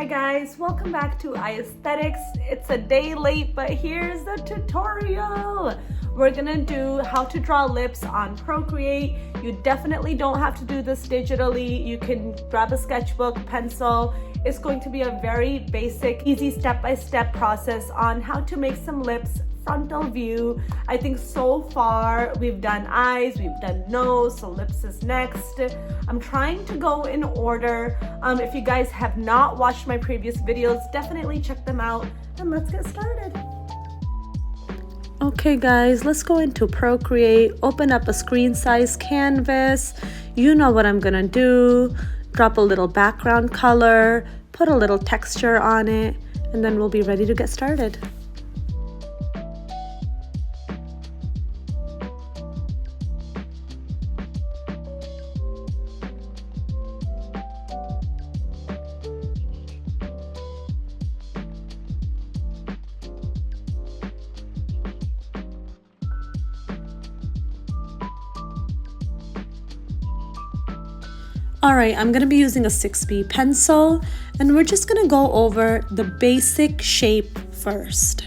guys, welcome back to iAesthetics. It's a day late, but here's the tutorial. We're gonna do how to draw lips on Procreate. You definitely don't have to do this digitally. You can grab a sketchbook, pencil. It's going to be a very basic, easy step-by-step process on how to make some lips frontal view. I think so far we've done eyes, we've done nose, so lips is next. I'm trying to go in order. If you guys have not watched my previous videos, definitely check them out, and let's get started. Okay guys, let's go into Procreate, open up a screen size canvas. You know what I'm gonna do. Drop a little background color, put a little texture on it, and then we'll be ready to get started. Alright, I'm going to be using a 6B pencil, and we're just going to go over the basic shape first.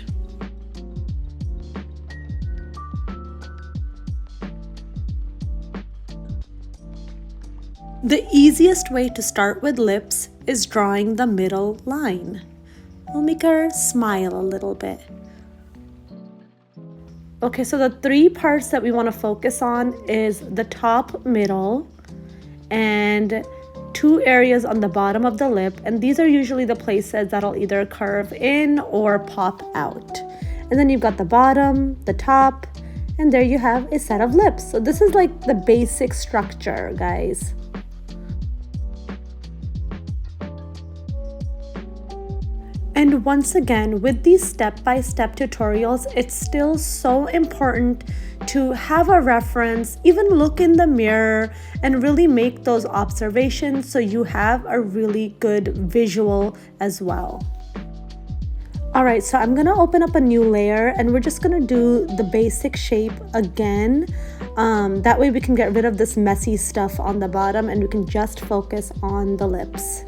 The easiest way to start with lips is drawing the middle line. We'll make her smile a little bit. Okay, so the three parts that we want to focus on is the top, middle, and two areas on the bottom of the lip, and these are usually the places that'll either curve in or pop out. And then you've got the bottom, the top, and there you have a set of lips. So this is like the basic structure, guys. And once again, with these step-by-step tutorials, it's still so important to have a reference, even look in the mirror and really make those observations so you have a really good visual as well. Alright, so I'm gonna open up a new layer and we're just gonna do the basic shape again. That way we can get rid of this messy stuff on the bottom and we can just focus on the lips.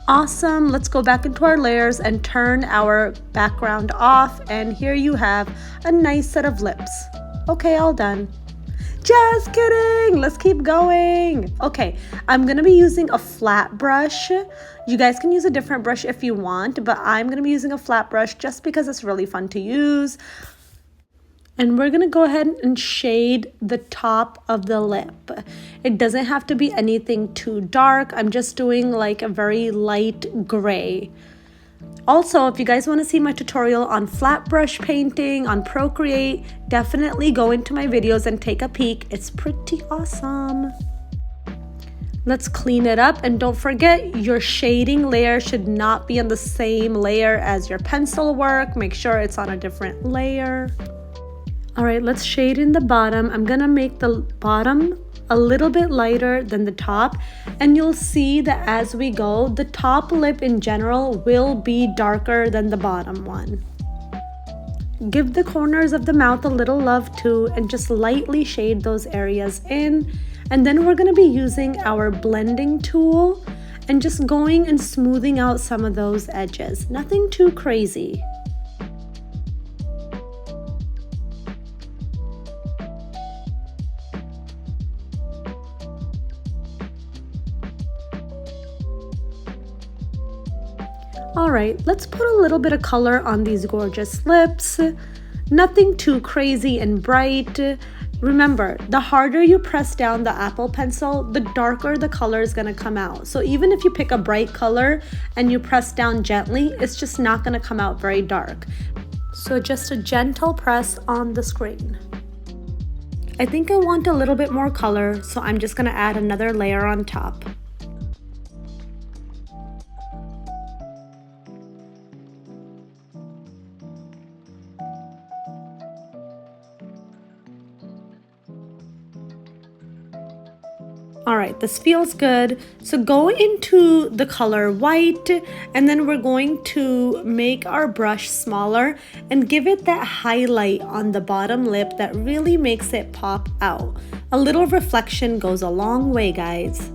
Awesome, let's go back into our layers and turn our background off, and here you have a nice set of lips. Okay, all done. Just kidding, let's keep going. Okay, I'm gonna be using a flat brush. You guys can use a different brush if you want, but I'm gonna be using a flat brush just because it's really fun to use. And we're gonna go ahead and shade the top of the lip. It doesn't have to be anything too dark. I'm just doing like a very light gray. Also, if you guys wanna see my tutorial on flat brush painting on Procreate, definitely go into my videos and take a peek. It's pretty awesome. Let's clean it up, and don't forget your shading layer should not be on the same layer as your pencil work. Make sure it's on a different layer. Alright, let's shade in the bottom. I'm gonna make the bottom a little bit lighter than the top, and you'll see that as we go, the top lip in general will be darker than the bottom one. Give the corners of the mouth a little love too, and just lightly shade those areas in. And then we're gonna be using our blending tool and just going and smoothing out some of those edges. Nothing too crazy. Alright, let's put a little bit of color on these gorgeous lips. Nothing too crazy and bright. Remember, the harder you press down the Apple Pencil, the darker the color is going to come out. So even if you pick a bright color and you press down gently, it's just not going to come out very dark. So just a gentle press on the screen. I think I want a little bit more color, so I'm just going to add another layer on top. All right, this feels good. So go into the color white, and then we're going to make our brush smaller and give it that highlight on the bottom lip that really makes it pop out. A little reflection goes a long way, guys.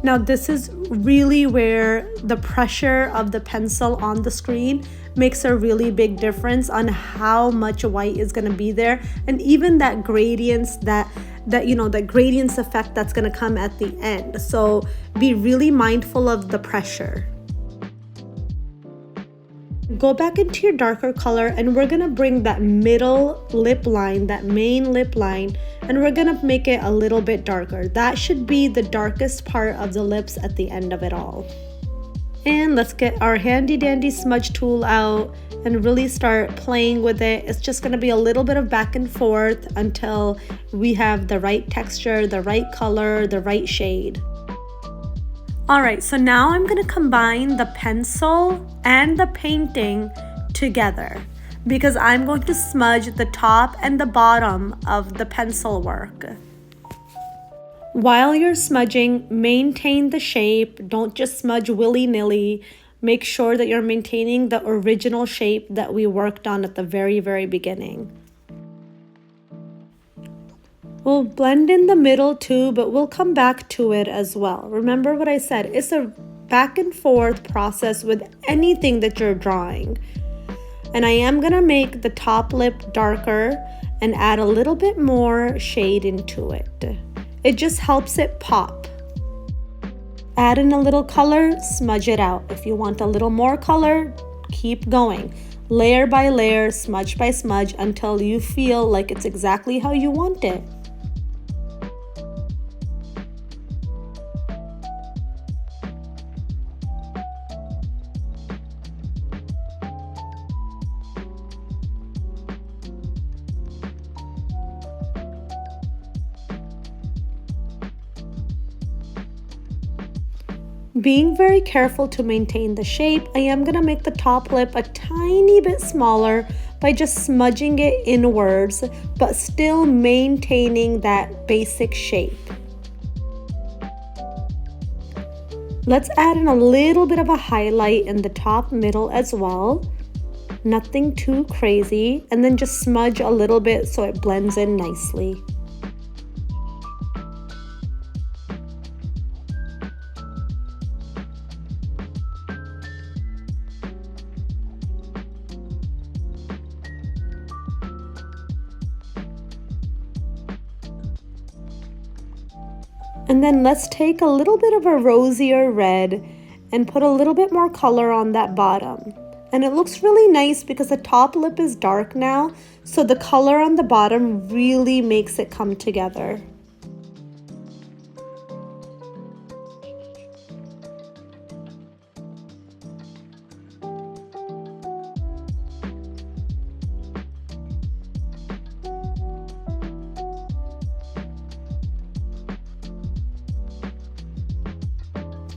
Now this is really where the pressure of the pencil on the screen makes a really big difference on how much white is going to be there, and even that gradients that gradients effect that's going to come at the end. So be really mindful of the pressure. Go back into your darker color, and we're going to bring that middle lip line, that main lip line, and we're going to make it a little bit darker. That should be the darkest part of the lips at the end of it all. And let's get our handy dandy smudge tool out and really start playing with it. It's just going to be a little bit of back and forth until we have the right texture, the right color, the right shade. All right, so now I'm going to combine the pencil and the painting together because I'm going to smudge the top and the bottom of the pencil work. While you're smudging, maintain the shape. Don't just smudge willy-nilly. Make sure that you're maintaining the original shape that we worked on at the very beginning. We'll blend in the middle too, but we'll come back to it as well. Remember what I said, it's a back and forth process with anything that you're drawing. And I am gonna make the top lip darker and add a little bit more shade into it. It just helps it pop. Add in a little color, smudge it out. If you want a little more color, keep going. Layer by layer, smudge by smudge, until you feel like it's exactly how you want it. Being very careful to maintain the shape, I am going to make the top lip a tiny bit smaller by just smudging it inwards, but still maintaining that basic shape. Let's add in a little bit of a highlight in the top middle as well. Nothing too crazy, and then just smudge a little bit so it blends in nicely. And then let's take a little bit of a rosier red and put a little bit more color on that bottom. And it looks really nice because the top lip is dark now, so the color on the bottom really makes it come together.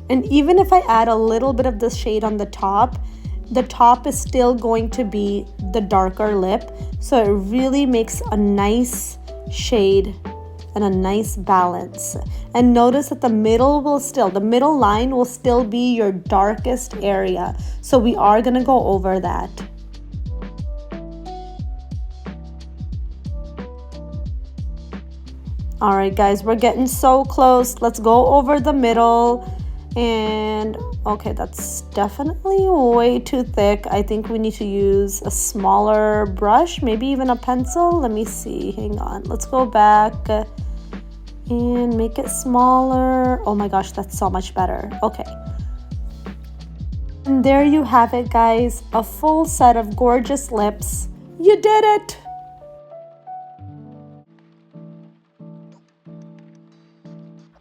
And even if I add a little bit of this shade on the top is still going to be the darker lip. So it really makes a nice shade and a nice balance. And notice that the middle line will still be your darkest area. So we are gonna go over that. All right, guys, we're getting so close. Let's go over the middle. And okay, that's definitely way too thick. I think we need to use a smaller brush, maybe even a pencil. Let me see, hang on. Let's go back and make it smaller. Oh my gosh, that's so much better. Okay. And there you have it, guys. A full set of gorgeous lips. You did it!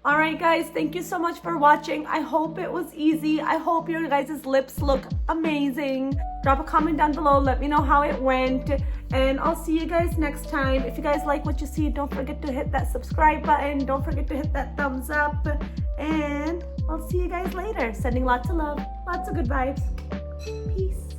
All right, guys, thank you so much for watching. I hope it was easy. I hope your guys' lips look amazing. Drop a comment down below. Let me know how it went. And I'll see you guys next time. If you guys like what you see, don't forget to hit that subscribe button. Don't forget to hit that thumbs up. And I'll see you guys later. Sending lots of love, lots of good vibes. Peace.